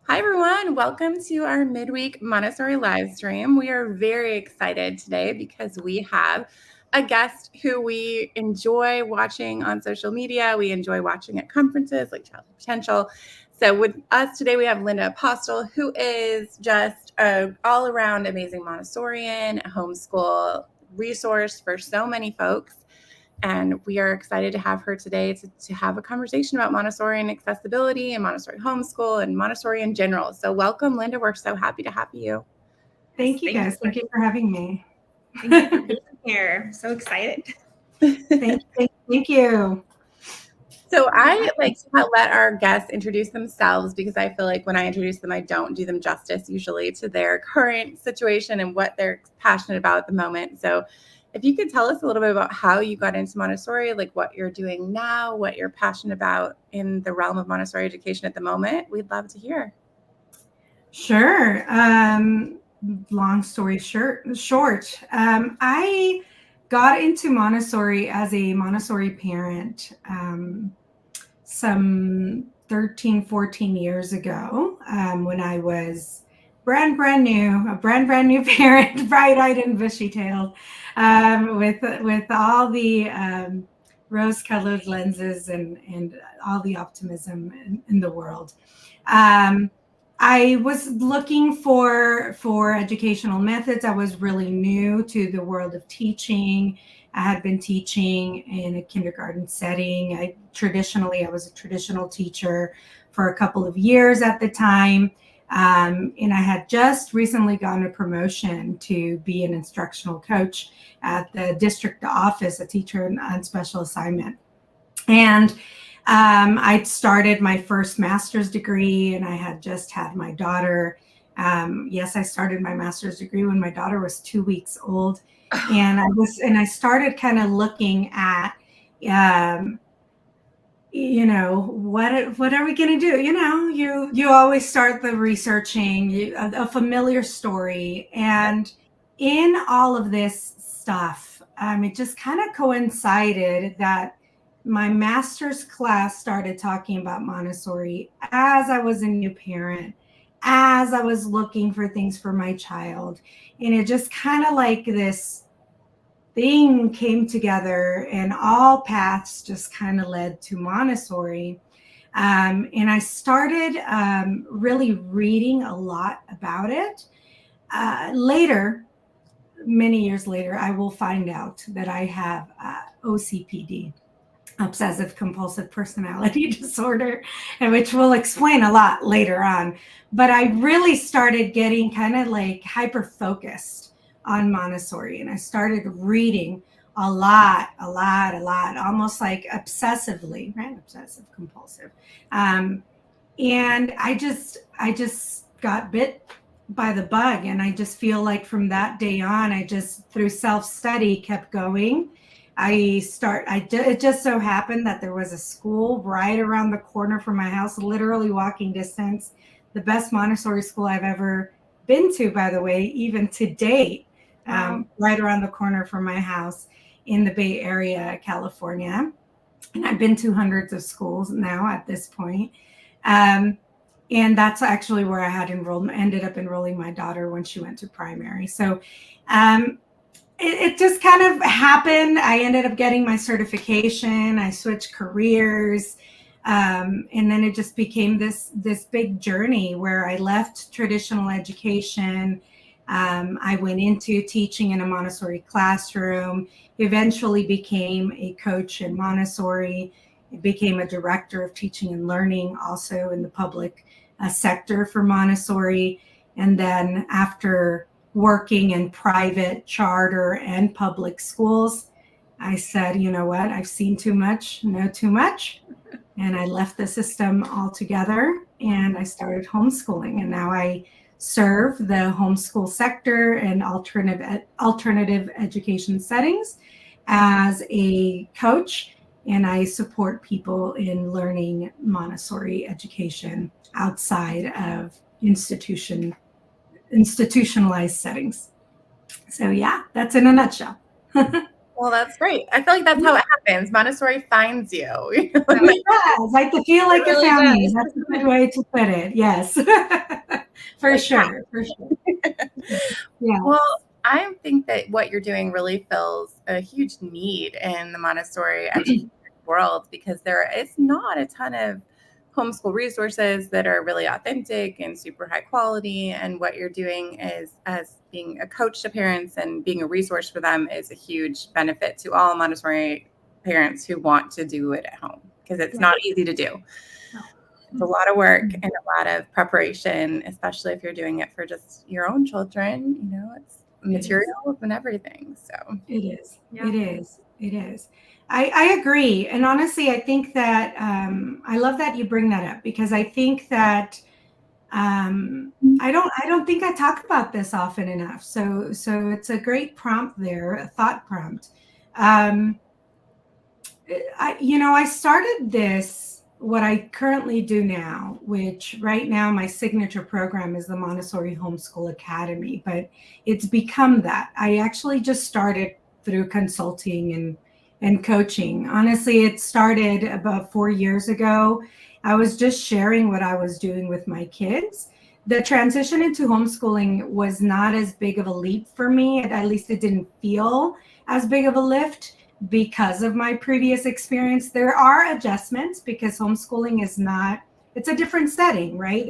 Hi, everyone. Welcome to our midweek Montessori live stream. We are very excited today because we have a guest who we enjoy watching on social media. We enjoy watching at conferences like Childhood Potential. So with us today, we have Linda Apostle, who is just an all-around amazing Montessorian, a homeschool resource for so many folks. And we are excited to have her today to have a conversation about Montessori and accessibility and Montessori homeschool and Montessori in general. So welcome, Linda. We're so happy to have you. Thank you, guys. Thank you for having me. Thank you for being here. So excited. Thank you. So I like to let our guests introduce themselves because I feel like when I introduce them, I don't do them justice usually to their current situation and what they're passionate about at the moment. So if you could tell us a little bit about how you got into Montessori, like what you're doing now, what you're passionate about in the realm of Montessori education at the moment, we'd love to hear. Sure. Long story short, I got into Montessori as a Montessori parent some 13, 14 years ago when I was brand new, a brand new parent, bright-eyed and bushy-tailed, with all the rose-colored lenses and all the optimism in the world. I was looking for educational methods. I was really new to the world of teaching. I had been teaching in a kindergarten setting. I was a traditional teacher for a couple of years at the time. And I had just recently gotten a promotion to be an instructional coach at the district office, a teacher on special assignment. And I'd started my first master's degree, and I had just had my daughter. Yes, I started my master's degree when my daughter was 2 weeks old. And I started kind of looking at, what are we going to do? You always start the researching a familiar story. And in all of this stuff, it just kind of coincided that my master's class started talking about Montessori as I was a new parent, as I was looking for things for my child. And it just kind of like this thing came together, and all paths just kind of led to Montessori. And I started really reading a lot about it. Later, many years later, I will find out that I have OCPD, obsessive compulsive personality disorder, and which we'll explain a lot later on. But I really started getting kind of like hyper focused on Montessori, and I started reading a lot, almost like obsessively, right? Obsessive compulsive. And I just got bit by the bug, and I just feel like from that day on, I just through self-study kept going. It just so happened that there was a school right around the corner from my house, literally walking distance, the best Montessori school I've ever been to, by the way, even to date, right around the corner from my house in the Bay Area, California. And I've been to hundreds of schools now at this point. And that's actually where I ended up enrolling my daughter when she went to primary. So, it just kind of happened. I ended up getting my certification. I switched careers. And then it just became this big journey where I left traditional education. I went into teaching in a Montessori classroom, eventually became a coach in Montessori, became a director of teaching and learning also in the public sector for Montessori. And then after working in private, charter, and public schools, I said, you know what, I've seen too much, know too much. And I left the system altogether, and I started homeschooling. And now I serve the homeschool sector and alternative education settings as a coach, and I support people in learning Montessori education outside of institutionalized settings. So yeah, that's in a nutshell. Well, that's great. I feel like that's how it happens. Montessori finds you. It does. I feel like It really a family. does. That's a good way to put it. Yes. For sure. Yes. Well, I think that what you're doing really fills a huge need in the Montessori education world, because there is not a ton of homeschool resources that are really authentic and super high quality. And what you're doing is, as being a coach to parents and being a resource for them, is a huge benefit to all Montessori parents who want to do it at home, because it's not easy to do. It's a lot of work and a lot of preparation, especially if you're doing it for just your own children. It's materials and everything. So it is. Yeah. It is. I agree. And honestly, I think that I love that you bring that up, because I think that I don't think I talk about this often enough. So it's a great prompt there, a thought prompt. I started this, what I currently do now, which right now my signature program is the Montessori Homeschool Academy, but it's become that. I actually just started through consulting and coaching. Honestly, it started about 4 years ago. I was just sharing what I was doing with my kids. The transition into homeschooling was not as big of a leap for me. At least it didn't feel as big of a lift, because of my previous experience. There are adjustments, because homeschooling is not, it's a different setting, right?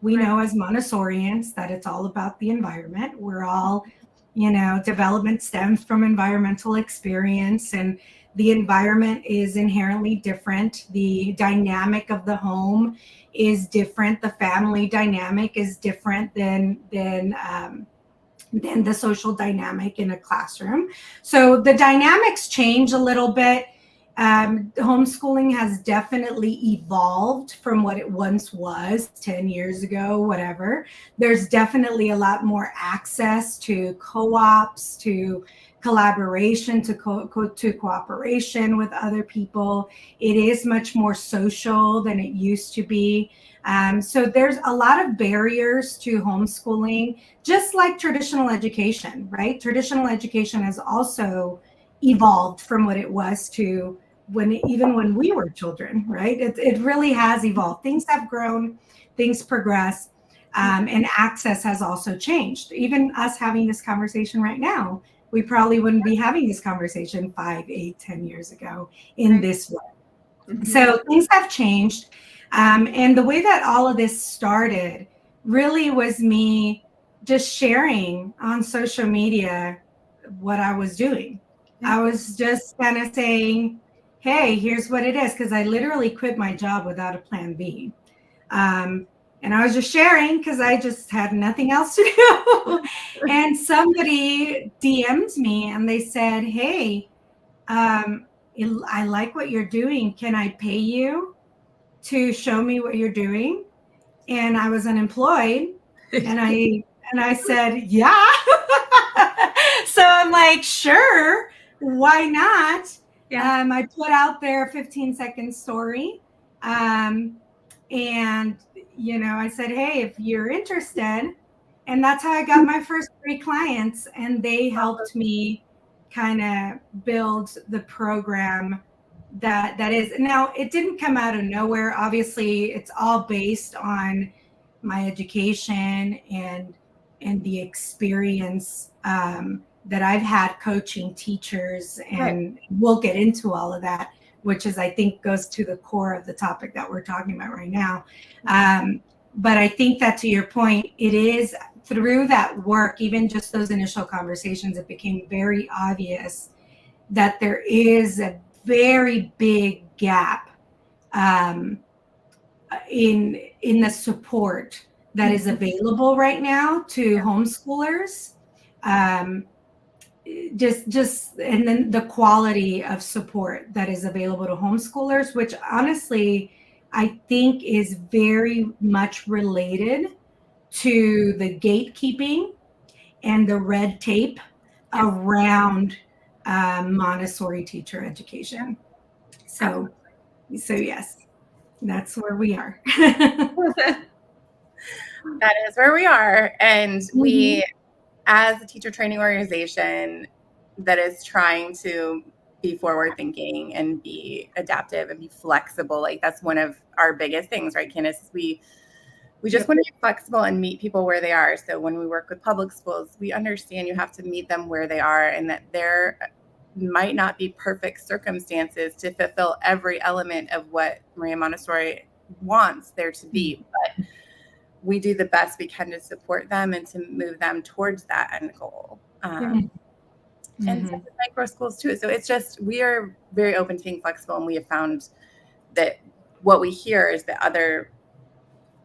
We know as Montessorians that it's all about the environment. We're all, development stems from environmental experience, and the environment is inherently different. The dynamic of the home is different. The family dynamic is different than the social dynamic in a classroom. So the dynamics change a little bit. Homeschooling has definitely evolved from what it once was 10 years ago, whatever. There's definitely a lot more access to co-ops, to collaboration, to cooperation with other people. It is much more social than it used to be. So there's a lot of barriers to homeschooling, just like traditional education, right? Traditional education has also evolved from what it was to even when we were children, right? It really has evolved. Things have grown, things progress, and access has also changed. Even us having this conversation right now, we probably wouldn't be having this conversation 5, 8, 10 years ago in this way. So things have changed. And the way that all of this started really was me just sharing on social media what I was doing. I was just kind of saying, hey, here's what it is, because I literally quit my job without a plan B. And I was just sharing because I just had nothing else to do. And somebody DM'd me and they said, hey, I like what you're doing. Can I pay you to show me what you're doing? And I was unemployed, and I said, yeah. So I'm like, sure, why not? Yeah. I put out there a 15-second story, and I said, hey, if you're interested. And that's how I got my first 3 clients, and they helped me kind of build the program that is. Now, it didn't come out of nowhere. Obviously, it's all based on my education and the experience that I've had coaching teachers, and we'll get into all of that, which is, I think, goes to the core of the topic that we're talking about right now. But I think that, to your point, it is through that work, even just those initial conversations, it became very obvious that there is a very big gap in the support that is available right now to homeschoolers. Just and then the quality of support that is available to homeschoolers, which honestly I think is very much related to the gatekeeping and the red tape around Montessori teacher education. So yes, that's where we are. that is where we are. And we, as a teacher training organization that is trying to be forward thinking and be adaptive and be flexible. Like that's one of our biggest things, right, Candace? We just want to be flexible and meet people where they are. So when we work with public schools, we understand you have to meet them where they are, and that there might not be perfect circumstances to fulfill every element of what Maria Montessori wants there to be. But we do the best we can to support them and to move them towards that end goal. And so the micro schools too. So it's just, we are very open to being flexible, and we have found that what we hear is that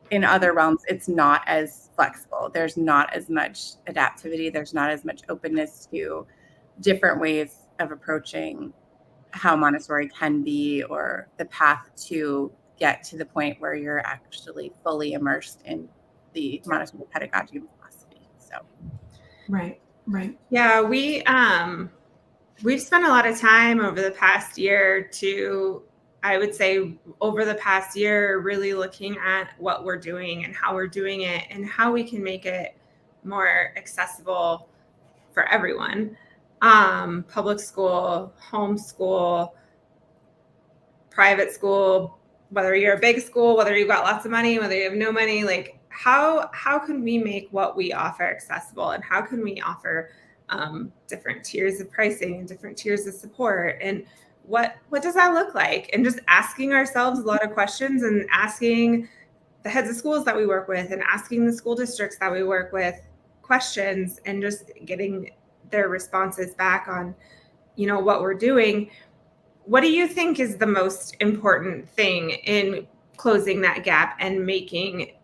in other realms, it's not as flexible. There's not as much adaptivity. There's not as much openness to different ways of approaching how Montessori can be, or the path to get to the point where you're actually fully immersed in the Montessori pedagogy and philosophy. So, right. Yeah, we've spent a lot of time over the past year really looking at what we're doing and how we're doing it and how we can make it more accessible for everyone. Public school, homeschool, private school, whether you're a big school, whether you've got lots of money, whether you have no money, like how can we make what we offer accessible, and how can we offer different tiers of pricing and different tiers of support, and what does that look like? And just asking ourselves a lot of questions, and asking the heads of schools that we work with, and asking the school districts that we work with questions, and just getting their responses back on, what we're doing. What do you think is the most important thing in closing that gap and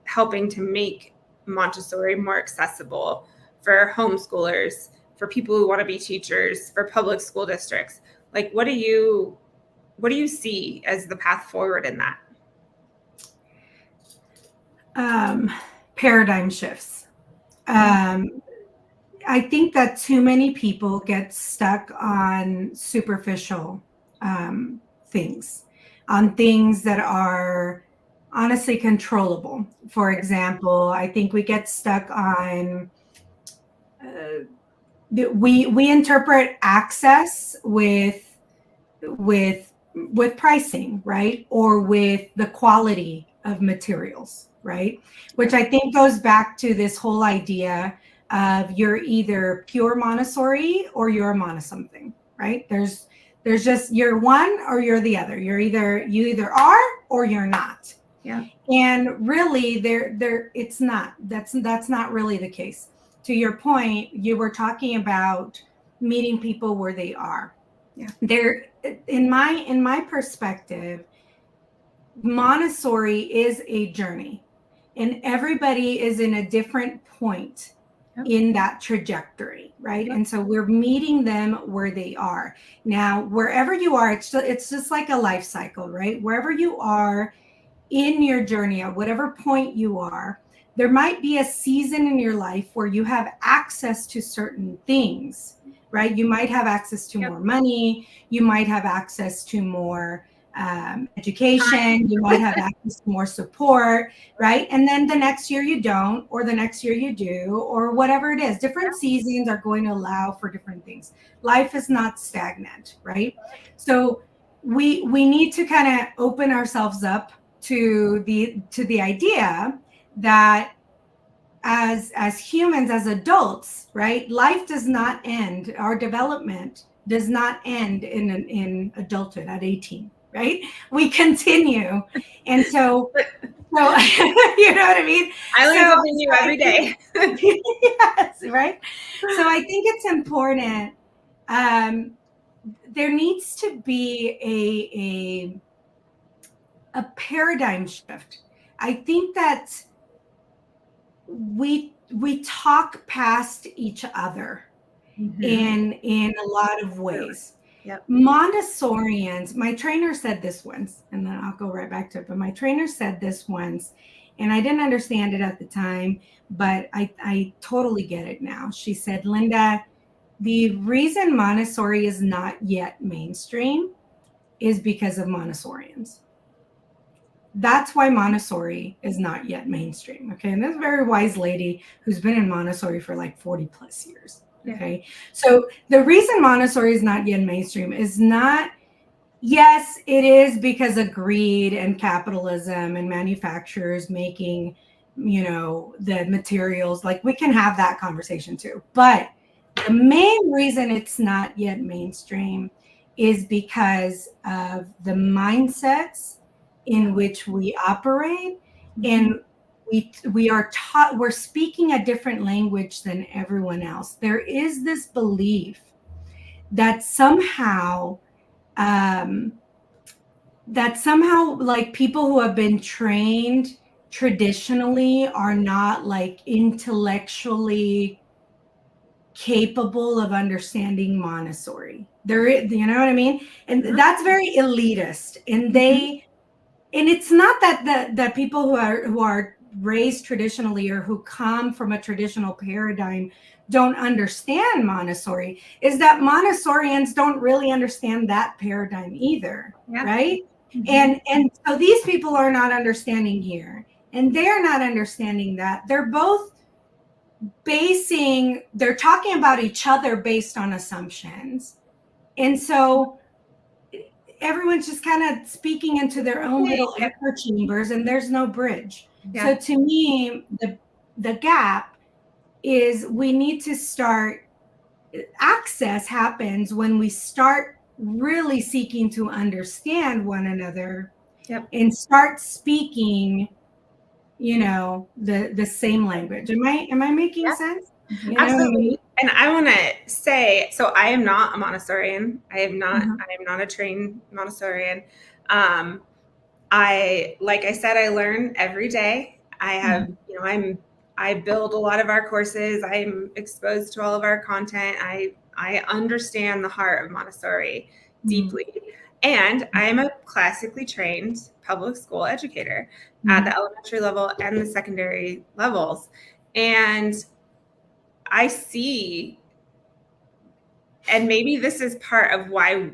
helping to make Montessori more accessible for homeschoolers, for people who want to be teachers, for public school districts? Like, what do you see as the path forward in that? Paradigm shifts. I think that too many people get stuck on superficial things, on things that are honestly controllable. For example, I think we get stuck on we interpret access with pricing, right? Or with the quality of materials, right? Which I think goes back to this whole idea of you're either pure Montessori or you're a Montessori something, right? There's just, you're one or you're the other. You either are or you're not. Yeah. And really it's not. That's not really the case. To your point, you were talking about meeting people where they are. Yeah. In my perspective, Montessori is a journey, and everybody is in a different point in that trajectory, right? And so we're meeting them where they are. Now, wherever you are, it's just like a life cycle, right? Wherever you are in your journey, at whatever point you are, there might be a season in your life where you have access to certain things, right? You might have access to more money. You might have access to more education. You might have access to more support, right? And then the next year you don't, or the next year you do, or whatever it is. Different seasons are going to allow for different things. Life is not stagnant, right? So we need to kind of open ourselves up to the idea that as humans, as adults, right, life does not end. Our development does not end in adulthood at 18, right? We continue. And so you know what I mean? I learn something new every day. Yes, right? So I think it's important. There needs to be a paradigm shift. I think that we talk past each other in a lot of ways. Yep. Montessorians, my trainer said this once, and then I'll go right back to it, but my trainer said this once, and I didn't understand it at the time, but I totally get it now. She said, Linda, the reason Montessori is not yet mainstream is because of Montessorians. That's why Montessori is not yet mainstream. Okay. And this very wise lady who's been in Montessori for like 40 plus years. Okay. So the reason Montessori is not yet mainstream is not, yes, it is because of greed and capitalism and manufacturers making, the materials. Like, we can have that conversation too. But the main reason it's not yet mainstream is because of the mindsets in which we operate, and we're speaking a different language than everyone else. There is this belief that somehow like people who have been trained traditionally are not like intellectually capable of understanding Montessori. You know what I mean? And that's very elitist. And it's not that people who are raised traditionally or who come from a traditional paradigm don't understand Montessori, is that Montessorians don't really understand that paradigm either, right? And so these people are not understanding here, and they're not understanding that. They're both they're talking about each other based on assumptions. And so everyone's just kind of speaking into their own little echo chambers, and there's no bridge. So to me, the gap is we need to start, access happens when we start really seeking to understand one another and start speaking, the same language. Am I making sense? Absolutely. And I want to say, so I am not a Montessorian. I am not a trained Montessorian. Like I said, I learn every day. I have, I build a lot of our courses. I'm exposed to all of our content. I understand the heart of Montessori deeply. And I am a classically trained public school educator at the elementary level and the secondary levels. And I see, and maybe this is part of why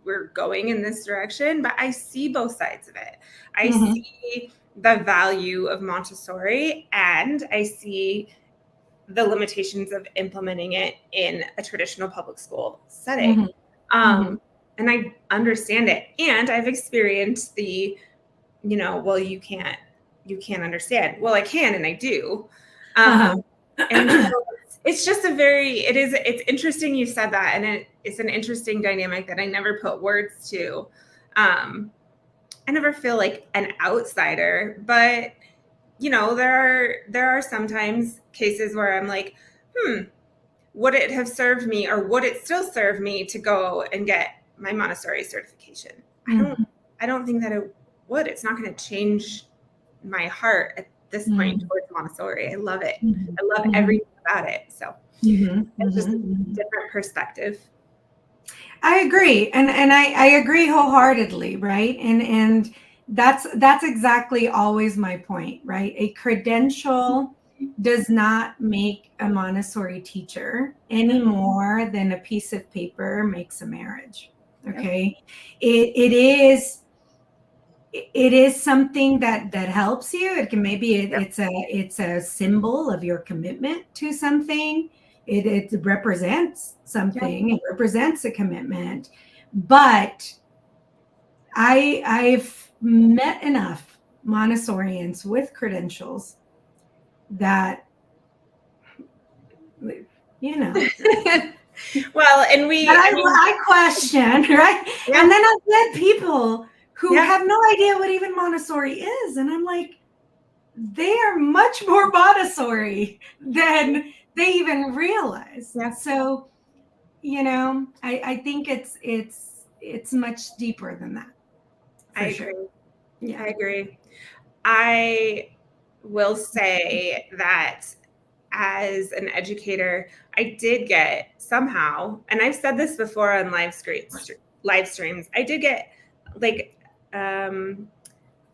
we're going in this direction, but I see both sides of it. I see the value of Montessori, and I see the limitations of implementing it in a traditional public school setting. And I understand it. And I've experienced the, well, you can't understand. Well, I can, and I do. And so it's just it's interesting you said that. And it's an interesting dynamic that I never put words to. I never feel like an outsider, but there are sometimes cases where I'm like, would it have served me, or would it still serve me to go and get my Montessori certification? I don't think that it would. It's not going to change my heart at this point towards Montessori. I love it. I love everything about it. So it's just a different perspective. I agree. And I agree wholeheartedly. Right. And that's exactly always my point, right? A credential does not make a Montessori teacher any more than a piece of paper makes a marriage. Okay. It is something that helps you. It can it's a symbol of your commitment to something. It represents something. It represents a commitment. But I've met enough Montessorians with credentials that well, and I question, right? And then I've met people who have no idea what even Montessori is. And I'm like, they are much more Montessori than they even realize. So, I think it's much deeper than that. I agree. I will say that as an educator, I did get somehow, and I've said this before on live streams, I did get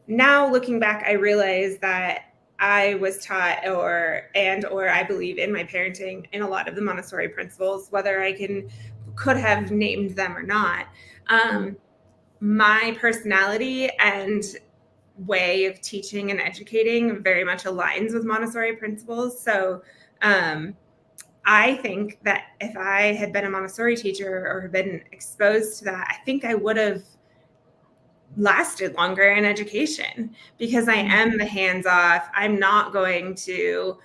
now looking back, I realize that I was taught or I believe in my parenting in a lot of the Montessori principles, whether I could have named them or not. My personality and way of teaching and educating very much aligns with Montessori principles. So I I think that if I had been a Montessori teacher or had been exposed to that, I think I would have lasted longer in education, because I am the hands off. I'm not going to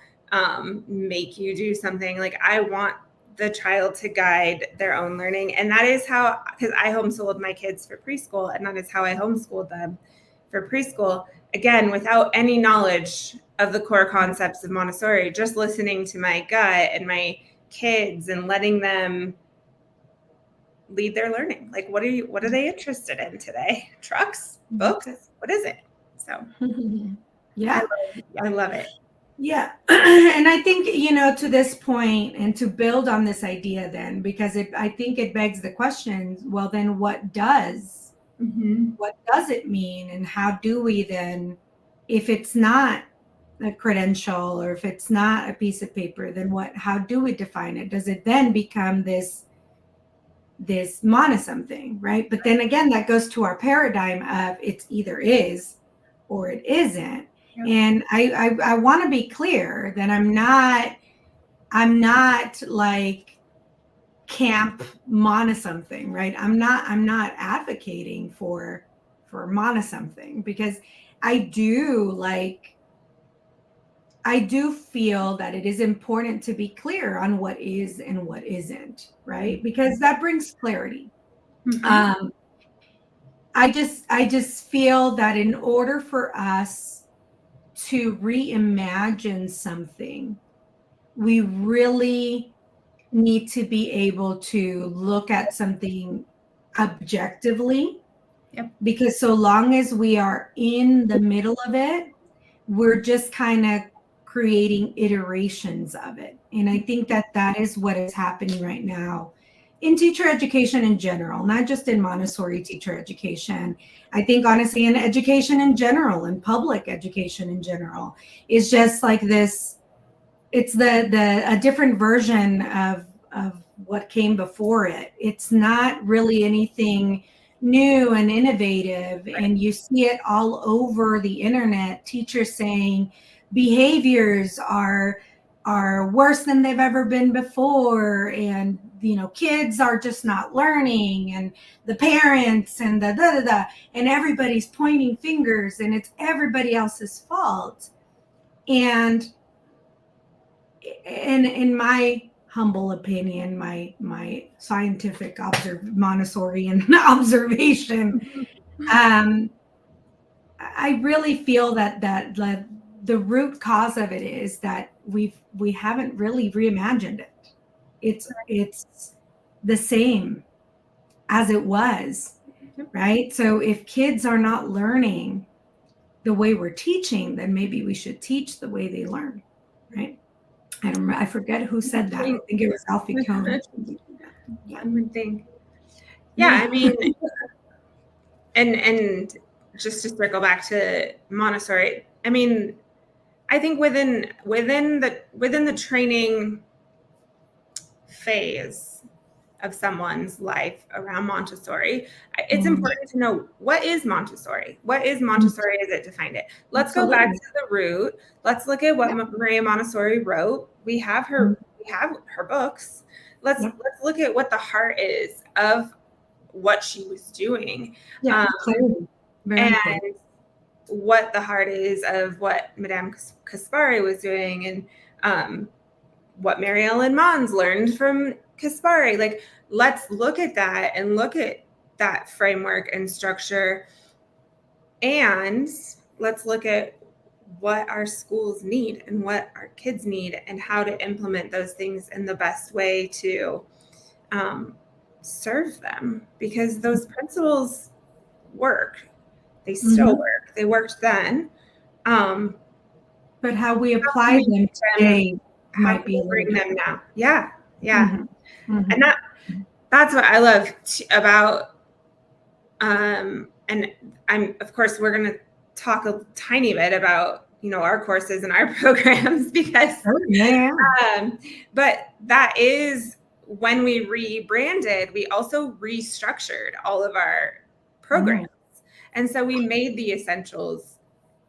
make you do something. Like, I want the child to guide their own learning. And that is how, because I homeschooled my kids for preschool, and that is how I homeschooled them for preschool. Again, without any knowledge of the core concepts of Montessori, just listening to my gut and my kids and letting them lead their learning. Like, what are they interested in today? Trucks, books, what is it? So yeah, I love it. Yeah. And I think, to this point, and to build on this idea then, because I think it begs the question, well, then what does it mean? And how do we then, if it's not a credential or if it's not a piece of paper, then how do we define it? Does it then become this monism thing, right? But then again, that goes to our paradigm of it's either is or it isn't. Yep. And I want to be clear that I'm not like camp monism thing, right? I'm not advocating for monism thing, because I do feel that it is important to be clear on what is and what isn't, right? Because that brings clarity. I just feel that in order for us to reimagine something, we really need to be able to look at something objectively. Yep. Because so long as we are in the middle of it, we're just kind of creating iterations of it. And I think that is what is happening right now in teacher education in general, not just in Montessori teacher education. I think honestly in education in general, in public education in general, is just like this. It's a different version of what came before it. It's not really anything new and innovative. Right. And you see it all over the internet, teachers saying behaviors are worse than they've ever been before, and kids are just not learning, and the parents and and everybody's pointing fingers, and it's everybody else's fault. And in my humble opinion, my scientific Montessorian observation, I really feel that the root cause of it is that we haven't really reimagined it. It's the same as it was, right? So if kids are not learning the way we're teaching, then maybe we should teach the way they learn, right? I forget who said that. I think it was Alfie Kohn. Yeah, I would think. Yeah, I mean, and just to circle back to Montessori, I mean, I think within the training phase of someone's life around Montessori, it's important to know, what is Montessori? What is Montessori as it defined it? Let's go back to the root. Let's look at what Maria Montessori wrote. We have her books. Let's look at what the heart is of what she was doing. And what the heart is of what Madame Kaspari was doing, and what Mary Ellen Mons learned from Kaspari. Like, let's look at that and look at that framework and structure, and let's look at what our schools need and what our kids need, and how to implement those things in the best way to serve them, because those principles work. They still work. They worked then. But how we apply them today might be bring them now. Yeah. And that's what I love about. And of course, we're going to talk a tiny bit about, our courses and our programs, because, but that is, when we rebranded, we also restructured all of our programs. And so we made the essentials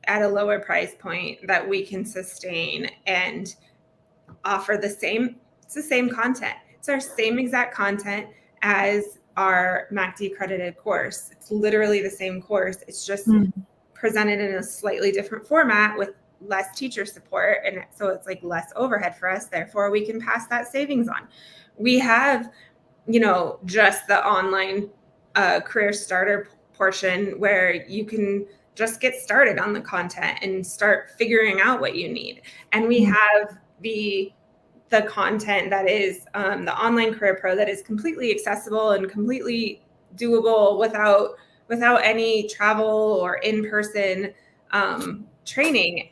at a lower price point that we can sustain and offer the same It's the same content. It's our same exact content as our MACD accredited course. It's literally the same course. It's just presented in a slightly different format with less teacher support. And so it's like less overhead for us. Therefore, we can pass that savings on. We have, just the online career starter portion where you can just get started on the content and start figuring out what you need. And we have the content that is the online career pro that is completely accessible and completely doable without any travel or in-person training.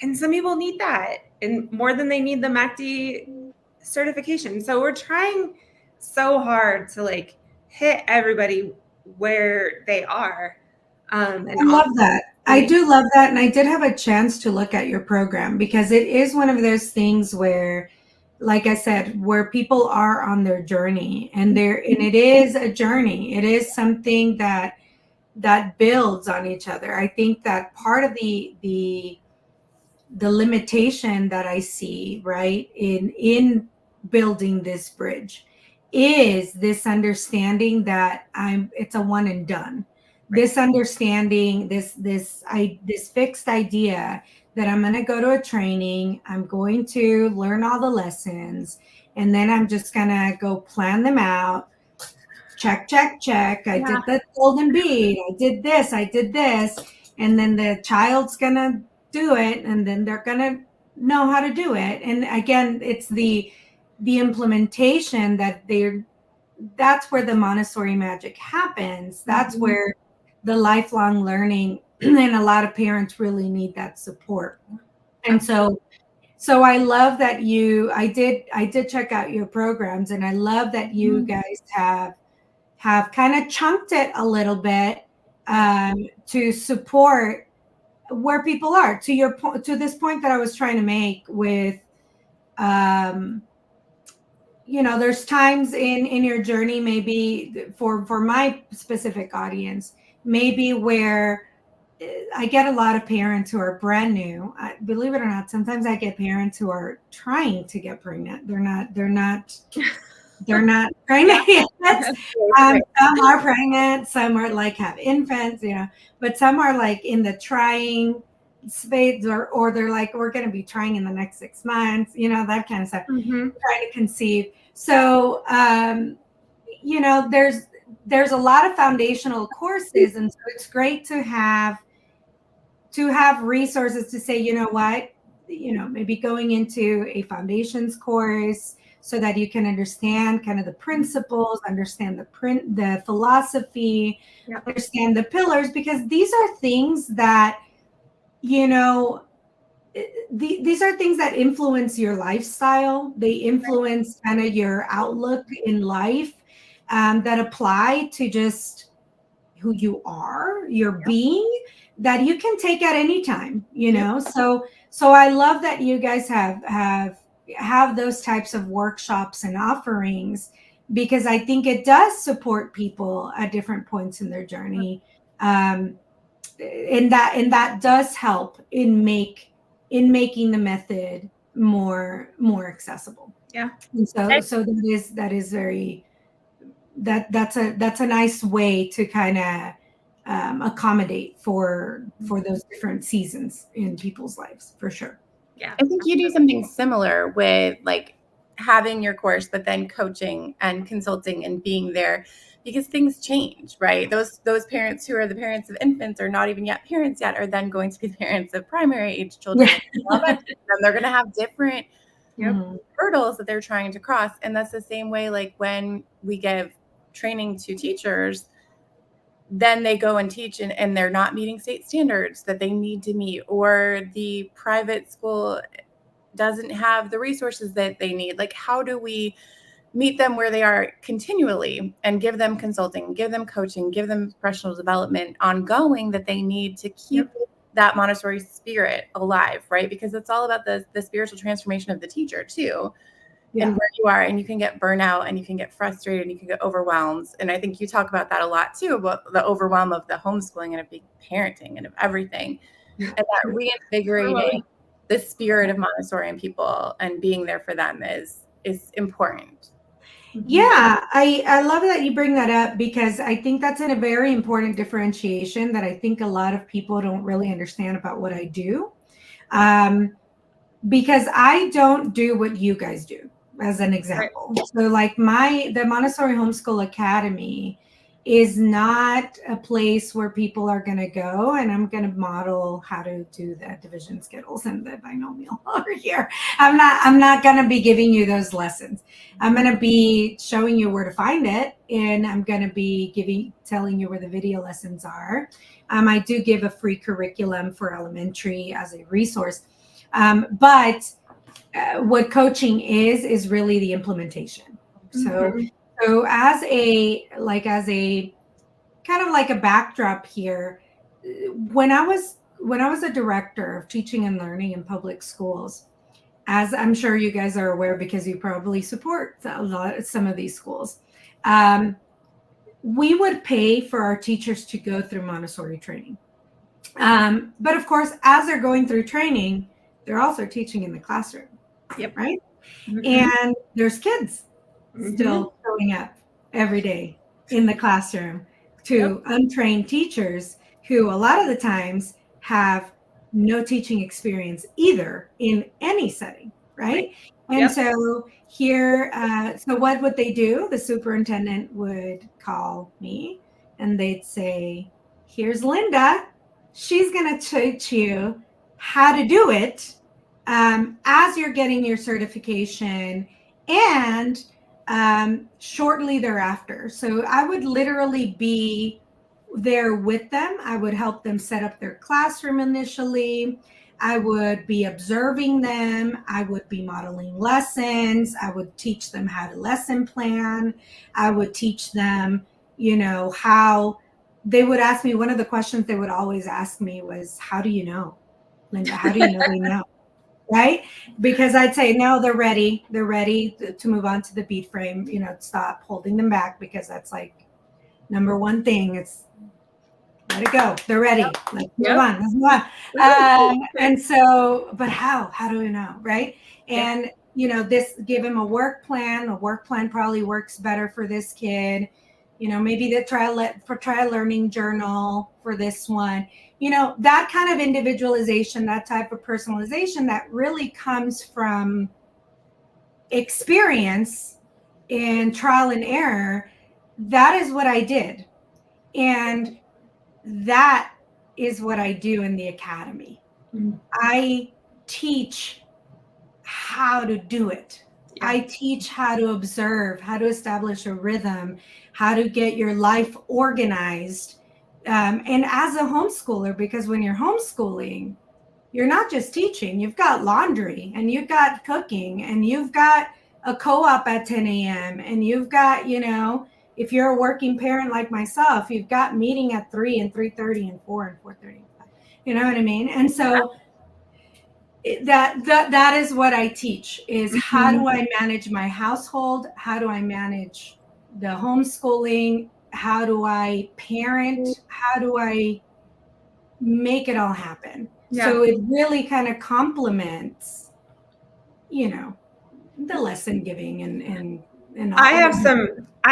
And some people need that, and more than they need the MACD certification. So we're trying so hard to like hit everybody where they are. And I love that. I do love that. And I did have a chance to look at your program because it is one of those things where, like I said, where people are on their journey and it is a journey. It is something that builds on each other. I think that part of the limitation that I see, right, in building this bridge is this understanding that it's a one and done. Right. This understanding, this fixed idea that I'm going to go to a training, I'm going to learn all the lessons, and then I'm just going to go plan them out. Check. I did the golden bead. I did this. And then the child's going to do it, and then they're going to know how to do it. And again, it's the implementation that's where the Montessori magic happens. That's where the lifelong learning, and a lot of parents really need that support. And so I love that I did check out your programs, and I love that you guys have kind of chunked it a little bit to support where people are. To your point, to this point that I was trying to make with, there's times in your journey, maybe for my specific audience, maybe where I get a lot of parents who are brand new. Believe it or not, sometimes I get parents who are trying to get pregnant. They're not pregnant yet. Some are pregnant, some are like have infants, but some are like in the trying space, or they're like, we're going to be trying in the next 6 months, that kind of stuff, trying to conceive. So, there's a lot of foundational courses, and so it's great to have resources to say, maybe going into a foundations course so that you can understand kind of the principles, understand the philosophy, understand the pillars, because these are things that, these are things that influence your lifestyle. They influence kind of your outlook in life, that apply to just who you are, your being, that you can take at any time, So I love that you guys have those types of workshops and offerings, because I think it does support people at different points in their journey. And that does help in making the method more accessible. Yeah. And so that is very, that's a nice way to kind of accommodate for those different seasons in people's lives, for sure. Yeah. I think you do something similar with like having your course, but then coaching and consulting and being there, because things change, right? Those parents who are the parents of infants are not even yet parents yet, are then going to be the parents of primary age children. And they're going to have different hurdles that they're trying to cross. And that's the same way, like when we give training to teachers, then they go and teach and they're not meeting state standards that they need to meet, or the private school doesn't have the resources that they need. Like, how do we meet them where they are continually and give them consulting, give them coaching, give them professional development ongoing that they need to keep that Montessori spirit alive, right? Because it's all about the spiritual transformation of the teacher too. And where you are, and you can get burnout, and you can get frustrated, and you can get overwhelmed. And I think you talk about that a lot too, about the overwhelm of the homeschooling and of big parenting and of everything. And that reinvigorating the spirit of Montessori in people and being there for them is is important. Yeah, I love that you bring that up, because I think that's a very important differentiation that I think a lot of people don't really understand about what I do. Because I don't do what you guys do, as an example. Right. So like the Montessori Homeschool Academy is not a place where people are going to go and I'm going to model how to do the division schedules and the binomial over here. I'm not going to be giving you those lessons. I'm going to be showing you where to find it, and I'm going to be telling you where the video lessons are. I do give a free curriculum for elementary as a resource. But what coaching is really the implementation. So as a kind of like a backdrop here, when I was a director of teaching and learning in public schools, as I'm sure you guys are aware because you probably support some of these schools, we would pay for our teachers to go through Montessori training. But of course, as they're going through training, they're also teaching in the classroom. Yep. Right. And there's kids still showing up every day in the classroom to untrained teachers who a lot of the times have no teaching experience either in any setting. Right. And so here, so what would they do? The superintendent would call me and they'd say, here's Linda. She's going to teach you how to do it as you're getting your certification and shortly thereafter. So I would literally be there with them. I would help them set up their classroom initially. I would be observing them. I would be modeling lessons. I would teach them how to lesson plan. I would teach them, how they would ask me. One of the questions they would always ask me was, how do you know, Linda? How do you know they know? Right? Because I'd say, no, they're ready. They're ready to move on to the bead frame, stop holding them back, because that's like number one thing. It's let it go. They're ready. Let's move on. Let's move on. And so, but how do we know? Right. And, give him a work plan. A work plan probably works better for this kid. Maybe try a learning journal for this one. That kind of individualization, that type of personalization that really comes from experience and trial and error. That is what I did. And that is what I do in the academy. I teach how to do it. I teach how to observe, how to establish a rhythm, how to get your life organized. And as a homeschooler, because when you're homeschooling, you're not just teaching, you've got laundry and you've got cooking and you've got a co-op at 10 a.m. and you've got, if you're a working parent like myself, you've got meeting at 3 and 3:30 and 4 and 4:30. You know what I mean? And so that is what I teach is how do I manage my household? How do I manage the homeschooling? How do I parent? How do I make it all happen? So it really kind of complements, the lesson giving and all. I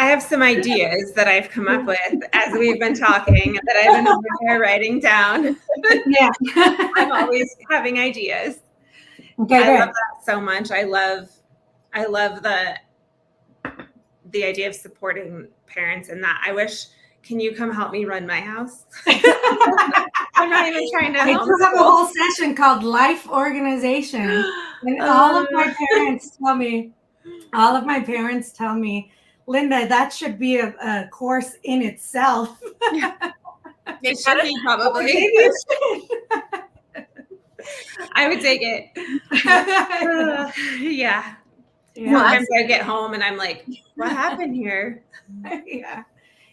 have some ideas that I've come up with as we've been talking that I've been over here writing down. Yeah. I'm always having ideas. Okay, I love that so much. I love the idea of supporting parents in that. I wish, can you come help me run my house? I'm not even trying to help. I do have a whole session called Life Organization. And all of my parents tell me, Linda, that should be a course in itself. It should be probably. I would take it. Yeah. Sometimes I get home and I'm like, what happened here? Yeah.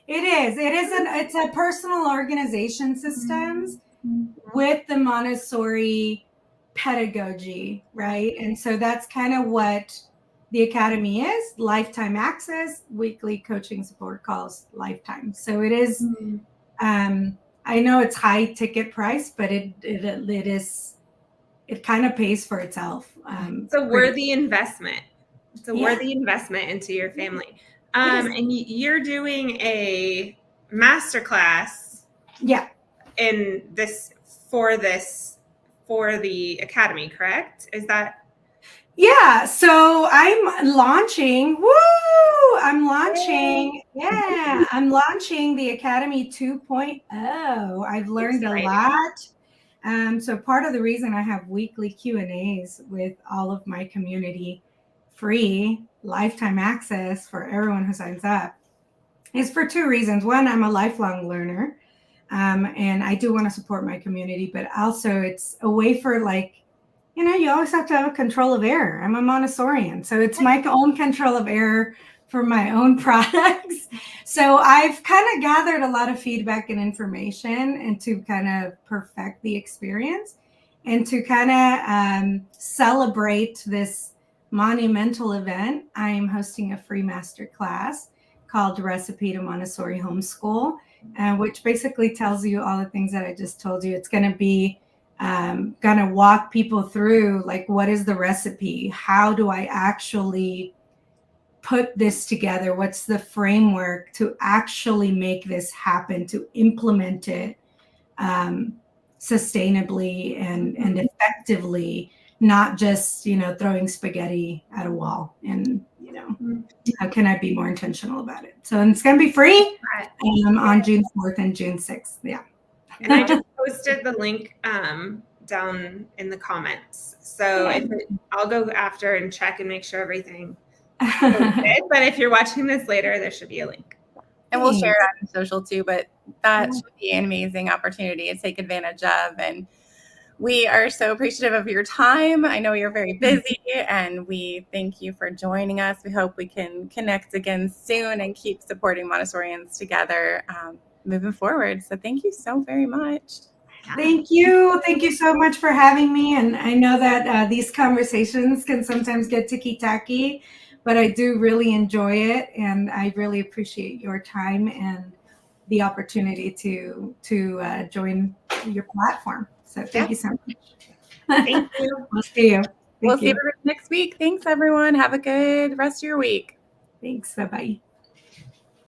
It's a personal organization systems with the Montessori pedagogy, right? And so that's kind of what the academy is. Lifetime access, weekly coaching support calls, lifetime. So it is, I know it's high ticket price, but it is, it kind of pays for itself. It's a worthy investment. It's a worthy investment into your family. And you're doing a masterclass. Yeah. In this for the academy, correct? Is that? Yeah. So I'm launching. Woo! I'm launching. Yeah. I'm launching the Academy 2.0. I've learned a lot. So part of the reason I have weekly Q&As with all of my community, free lifetime access for everyone who signs up, is for two reasons. One, I'm a lifelong learner, and I do want to support my community, but also it's a way for, like, you always have to have a control of error. I'm a Montessorian, so it's my own control of error for my own products. So I've kind of gathered a lot of feedback and information, and to kind of perfect the experience and to kind of celebrate this monumental event, I'm hosting a free master class called Recipe to Montessori Homeschool, which basically tells you all the things that I just told you. It's going to be going to walk people through, like, what is the recipe? How do I actually put this together? What's the framework to actually make this happen, to implement it sustainably and effectively, not just, throwing spaghetti at a wall. And, how can I be more intentional about it? So it's going to be free on June 4th and June 6th. Yeah. And I just posted the link down in the comments. So I'll go after and check and make sure everything posted. But if you're watching this later, there should be a link. And we'll share it on social too, but that should be an amazing opportunity to take advantage of. And we are so appreciative of your time. I know you're very busy, and we thank you for joining us. We hope we can connect again soon and keep supporting Montessorians together moving forward. So thank you so very much. Thank you. Thank you so much for having me. And I know that these conversations can sometimes get ticky-tacky, but I do really enjoy it. And I really appreciate your time and the opportunity to join your platform. So thank you so much. Thank you. We'll see you. We'll see you next week. Thanks, everyone. Have a good rest of your week. Thanks. Bye-bye.